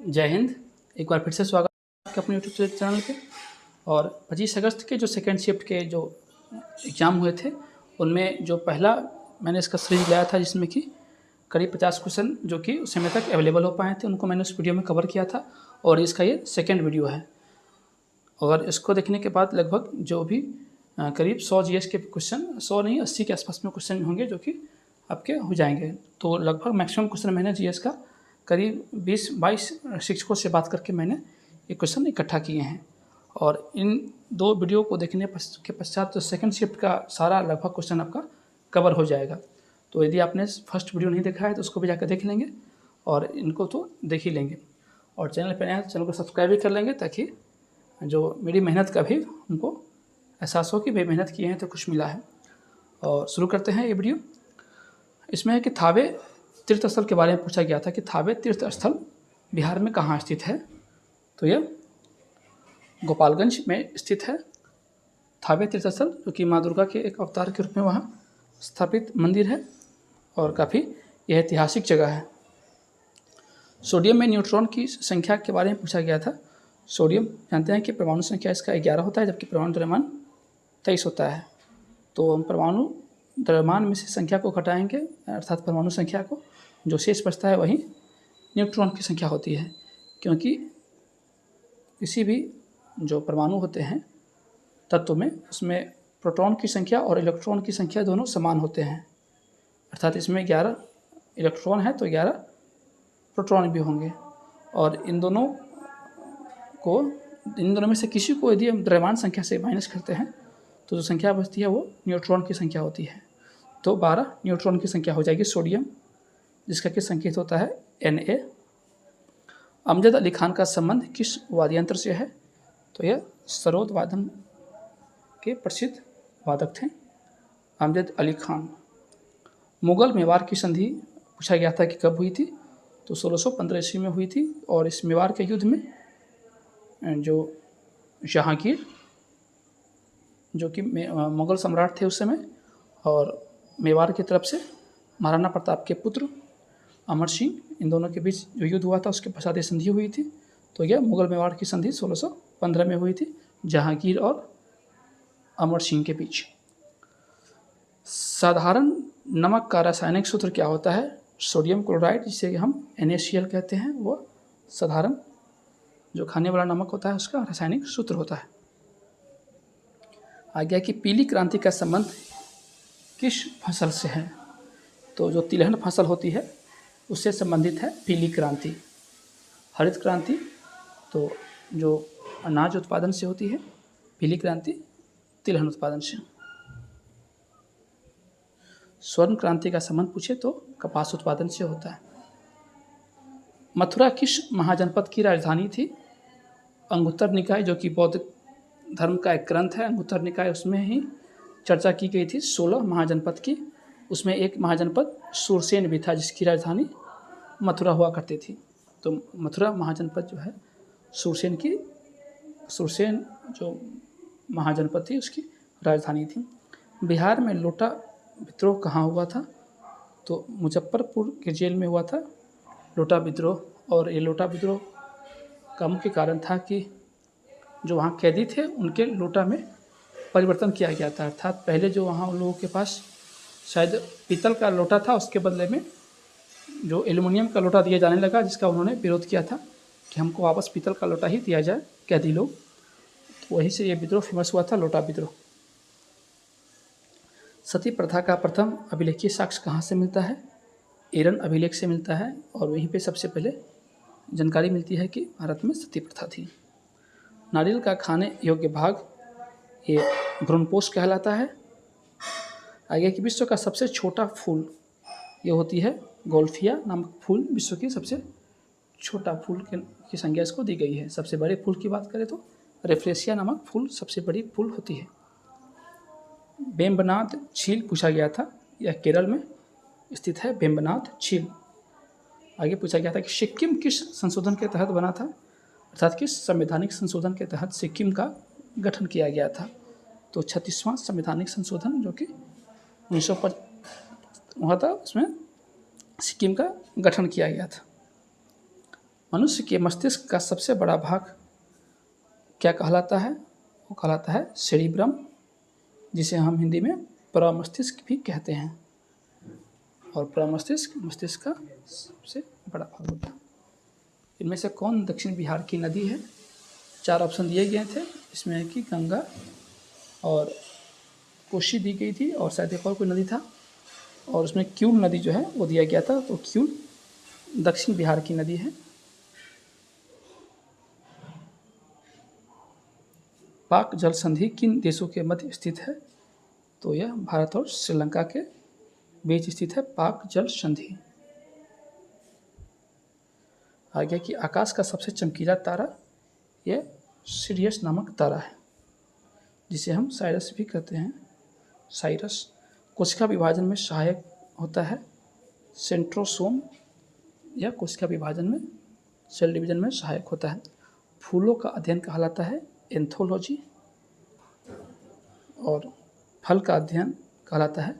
जय हिंद। एक बार फिर से स्वागत है आपके अपने यूट्यूब चैनल पे। और 25 अगस्त के जो सेकंड शिफ्ट के जो एग्ज़ाम हुए थे उनमें जो पहला मैंने इसका सीरीज लाया था जिसमें कि करीब 50 क्वेश्चन जो कि उस समय तक अवेलेबल हो पाए थे उनको मैंने उस वीडियो में कवर किया था और इसका ये सेकेंड वीडियो है। और इसको देखने के बाद लगभग जो भी करीब 100 जीएस के क्वेश्चन, 100 नहीं 80 के आसपास में क्वेश्चन होंगे जो कि आपके हो जाएंगे। तो लगभग मैक्सिमम क्वेश्चन मैंने जीएस का करीब 20-22 शिक्षकों से बात करके मैंने ये क्वेश्चन इकट्ठा किए हैं। और इन दो वीडियो को देखने के पश्चात तो सेकंड शिफ्ट का सारा लगभग क्वेश्चन आपका कवर हो जाएगा। तो यदि आपने फर्स्ट वीडियो नहीं देखा है तो उसको भी जाकर देख लेंगे और इनको तो देख ही लेंगे। और चैनल पर नया है तो चैनल को सब्सक्राइब भी कर लेंगे ताकि जो मेरी मेहनत का भी उनको एहसास हो कि भाई मेहनत किए हैं तो कुछ मिला है। और शुरू करते हैं ये वीडियो। इसमें है कि थावे तीर्थ स्थल के बारे में पूछा गया था कि थावे तीर्थ स्थल बिहार में कहाँ स्थित है। तो यह गोपालगंज में स्थित है थावे तीर्थ स्थल, जो कि माँ दुर्गा के एक अवतार के रूप में वहाँ स्थापित मंदिर है और काफ़ी यह ऐतिहासिक जगह है। सोडियम में न्यूट्रॉन की संख्या के बारे में पूछा गया था। सोडियम जानते हैं कि परमाणु संख्या इसका 11 होता है जबकि परमाणु द्रव्यमान 23 होता है। तो हम परमाणु द्रव्यमान में से संख्या को घटाएंगे अर्थात परमाणु संख्या को, जो शेष बचता है वही न्यूट्रॉन की संख्या होती है। क्योंकि किसी भी जो परमाणु होते हैं तत्व में उसमें प्रोटॉन की संख्या और इलेक्ट्रॉन की संख्या दोनों समान होते हैं। अर्थात इसमें 11 इलेक्ट्रॉन है तो 11 प्रोटॉन भी होंगे। और इन दोनों में से किसी को यदि हम द्रव्यमान संख्या से माइनस करते हैं तो जो संख्या बचती है वो न्यूट्रॉन की संख्या होती है। तो 12 न्यूट्रॉन की संख्या हो जाएगी सोडियम, जिसका कि संकेत होता है Na। अमजद अली खान का संबंध किस वाद्य यंत्र से है। तो यह सरोद वादन के प्रसिद्ध वादक थे अमजद अली खान। मुगल मेवाड़ की संधि पूछा गया था कि कब हुई थी। तो 1615 ईस्वी में हुई थी। और इस मेवाड़ के युद्ध में जो जहांगीर जो कि मुगल सम्राट थे उस समय और मेवाड़ की तरफ से महाराणा प्रताप के पुत्र अमर सिंह, इन दोनों के बीच जो युद्ध हुआ था उसके पश्चात ये संधि हुई थी। तो यह मुगल मेवाड़ की संधि 1615 में हुई थी जहांगीर और अमर सिंह के बीच। साधारण नमक का रासायनिक सूत्र क्या होता है। सोडियम क्लोराइड, जिसे हम NaCl कहते हैं, वो साधारण जो खाने वाला नमक होता है उसका रासायनिक सूत्र होता है। आ गया कि पीली क्रांति का संबंध किस फसल से है। तो जो तिलहन फसल होती है उससे संबंधित है पीली क्रांति। हरित क्रांति तो जो अनाज उत्पादन से होती है, पीली क्रांति तिलहन उत्पादन से। स्वर्ण क्रांति का संबंध पूछे तो कपास उत्पादन से होता है। मथुरा किस महाजनपद की राजधानी थी। अंगुत्तर निकाय जो कि बौद्ध धर्म का एक ग्रंथ है अंगुत्तर निकाय, उसमें ही चर्चा की गई थी 16 महाजनपद की। उसमें एक महाजनपद सुरसेन भी था जिसकी राजधानी मथुरा हुआ करती थी। तो मथुरा महाजनपद जो है सुरसेन जो महाजनपद थी उसकी राजधानी थी। बिहार में लोटा विद्रोह कहाँ हुआ था। तो मुजफ्फरपुर के जेल में हुआ था लोटा विद्रोह। और ये लोटा विद्रोह का मुख्य कारण था कि जो वहाँ कैदी थे उनके लोटा में परिवर्तन किया गया था। अर्थात पहले जो वहाँ उन लोगों के पास शायद पीतल का लोटा था, उसके बदले में जो एल्युमिनियम का लोटा दिया जाने लगा, जिसका उन्होंने विरोध किया था कि हमको वापस पीतल का लोटा ही दिया जाए कैदी लोग। तो वहीं से ये विद्रोह फेमस हुआ था, लोटा विद्रोह। सती प्रथा का प्रथम अभिलेखीय साक्ष्य कहाँ से मिलता है। एरन अभिलेख से मिलता है। और वहीं पे सबसे पहले जानकारी मिलती है कि भारत में सती प्रथा थी। नारियल का खाने योग्य भाग ये भ्रूणपोष कहलाता है। आगे कि विश्व का सबसे छोटा फूल ये होती है गोल्फिया नामक फूल, विश्व की सबसे छोटा फूल की संज्ञा इसको दी गई है। सबसे बड़े फूल की बात करें तो रेफ्रेसिया नामक फूल सबसे बड़ी फूल होती है। वेम्बनाथ झील पूछा गया था, यह केरल में स्थित है वेम्बनाथ झील। आगे पूछा गया था कि सिक्किम किस संशोधन के तहत बना था, अर्थात किस संवैधानिक संशोधन के तहत सिक्किम का गठन किया गया था। तो 36वां संवैधानिक संशोधन जो कि 1905 हुआ था, उसमें सिक्किम का गठन किया गया था। मनुष्य के मस्तिष्क का सबसे बड़ा भाग क्या कहलाता है? वो कहलाता है सेरिब्रम, जिसे हम हिंदी में प्रमस्तिष्क भी कहते हैं। और प्रमस्तिष्क मस्तिष्क का सबसे बड़ा भाग होता है। इनमें से कौन दक्षिण बिहार की नदी है? 4 ऑप्शन दिए गए थे, इसमें है कि गंगा और कोसी दी गई थी, और शायद एक और कोई नदी था, और उसमें क्यूल नदी जो है वो दिया गया था। तो क्यूल दक्षिण बिहार की नदी है। पाक जल संधि किन देशों के मध्य स्थित है? तो यह भारत और श्रीलंका के बीच स्थित है पाक जल संधि। आगे कि आकाश का सबसे चमकीला तारा यह सिरियस नामक तारा है, जिसे हम साइरस भी कहते हैं। साइरस कोशिका विभाजन में सहायक होता है। सेंट्रोसोम यह कोशिका विभाजन में, सेल डिवीजन में सहायक होता है। फूलों का अध्ययन कहलाता है एंथोलॉजी, और फल का अध्ययन कहलाता है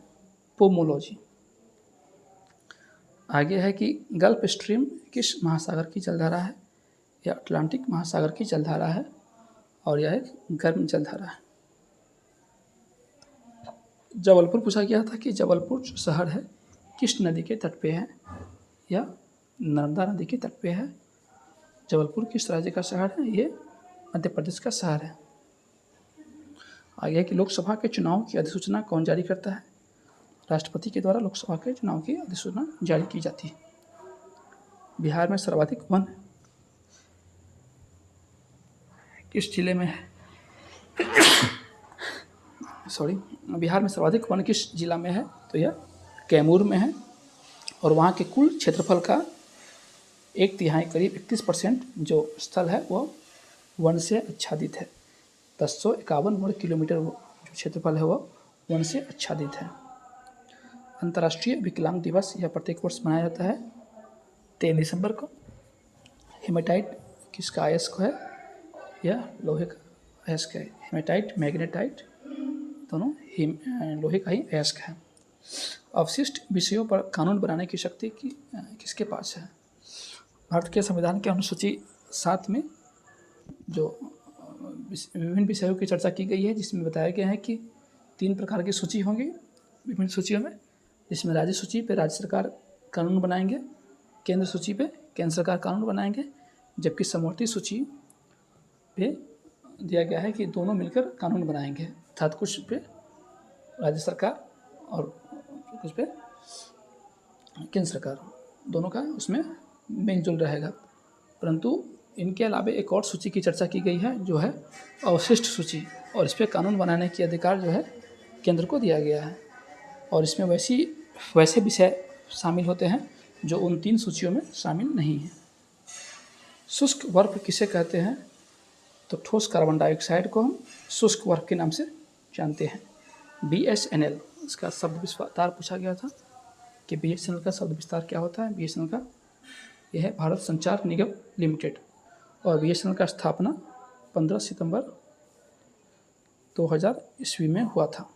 पोमोलॉजी। आगे है कि गल्फ स्ट्रीम किस महासागर की जलधारा है? यह अटलांटिक महासागर की जलधारा है, और यह एक गर्म जलधारा है। जबलपुर पूछा गया था कि जबलपुर जो शहर है किस नदी के तट पे है? यह नर्मदा नदी के तट पे है। जबलपुर किस राज्य का शहर है? ये मध्य प्रदेश का शहर है। आगे कि लोकसभा के चुनाव की अधिसूचना कौन जारी करता है? राष्ट्रपति के द्वारा लोकसभा के चुनाव की अधिसूचना जारी की जाती है। बिहार में सर्वाधिक वन किस जिले में है? बिहार में सर्वाधिक वन किस जिला में है? तो यह कैमूर में है, और वहाँ के कुल क्षेत्रफल का 1/3 करीब 31% जो स्थल है वह वन से आच्छादित है। 1051 वर्ग किलोमीटर जो क्षेत्रफल है वह वन से आच्छादित है। अंतर्राष्ट्रीय विकलांग दिवस यह प्रत्येक वर्ष मनाया जाता है 3 दिसंबर को। हेमेटाइट किसका अयस्क है? यह लोहे का अयस्क है। हेमेटाइट मैग्नेटाइट दोनों लोहे का ही अयस्क है। अवशिष्ट विषयों पर कानून बनाने की शक्ति किसके पास है? भारत के संविधान के अनुसूची 7 में जो विभिन्न विषयों की चर्चा की गई है, जिसमें बताया गया है कि 3 प्रकार की सूची होंगी विभिन्न सूचियों में, जिसमें राज्य सूची पे राज्य सरकार कानून बनाएंगे, केंद्र सूची पे केंद्र सरकार कानून बनाएंगे, जबकि समवर्ती सूची पे दिया गया है कि दोनों मिलकर कानून बनाएंगे। अर्थात कुछ पे राज्य सरकार और कुछ पे केंद्र सरकार, दोनों का उसमें मेलजोल रहेगा। परंतु इनके अलावा एक और सूची की चर्चा की गई है जो है अवशिष्ट सूची, और इस पर कानून बनाने की अधिकार जो है केंद्र को दिया गया है। और इसमें वैसे विषय शामिल होते हैं जो उन 3 सूचियों में शामिल नहीं हैं। शुष्क बर्फ किसे कहते हैं? तो ठोस कार्बन डाइऑक्साइड को हम शुष्क बर्फ के नाम से जानते हैं। BSNL इसका शब्द विस्तार पूछा गया था कि BSNL का शब्द विस्तार क्या होता है। BSNL का यह है भारत संचार निगम लिमिटेड, और BSNL का स्थापना 15 सितंबर 2000 ईस्वी में हुआ था।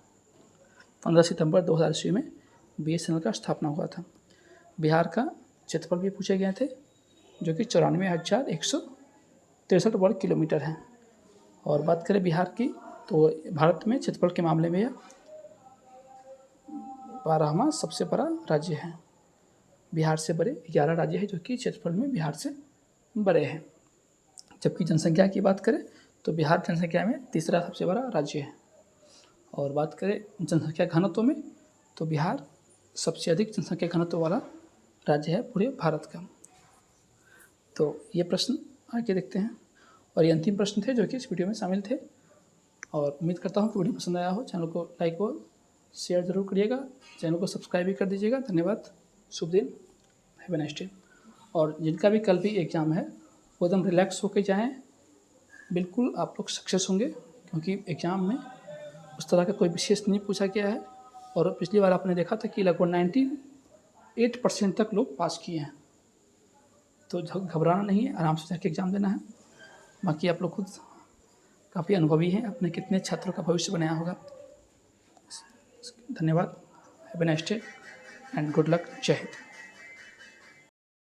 15 सितंबर 2000 ईस्वी में BSNL का स्थापना हुआ था। बिहार का क्षेत्रफल भी पूछे गए थे जो कि 94,163 वर्ग किलोमीटर है। और बात करें बिहार की, तो भारत में क्षेत्रफल के मामले में यह 12वां सबसे बड़ा राज्य है। बिहार से बड़े 11 राज्य हैं जो कि क्षेत्रफल में बिहार से बड़े हैं। जबकि जनसंख्या की बात करें तो बिहार जनसंख्या में तीसरा सबसे बड़ा राज्य है। और बात करें जनसंख्या घनत्व में तो बिहार सबसे अधिक जनसंख्या घनत्व वाला राज्य है पूरे भारत का। तो ये प्रश्न आगे देखते हैं, और ये अंतिम प्रश्न थे जो कि इस वीडियो में शामिल थे। और उम्मीद करता हूँ कि वीडियो पसंद आया हो। चैनल को लाइक और शेयर ज़रूर करिएगा, चैनल को सब्सक्राइब भी कर दीजिएगा। धन्यवाद, शुभ दिन, हैव अ नाइस डे। और जिनका भी कल भी एग्ज़ाम है वो एकदम रिलैक्स होकर जाएँ, बिल्कुल आप लोग सक्सेस होंगे, क्योंकि एग्ज़ाम में उस तरह का कोई विशेष नहीं पूछा गया है। और पिछली बार आपने देखा था कि लगभग 98% तक लोग पास किए हैं। तो घबराना नहीं है, आराम से जाके एग्ज़ाम देना है। बाकी आप लोग खुद काफ़ी अनुभवी हैं, अपने कितने छात्रों का भविष्य बनाया होगा। धन्यवाद, have a nice day and good luck, जय हिंद।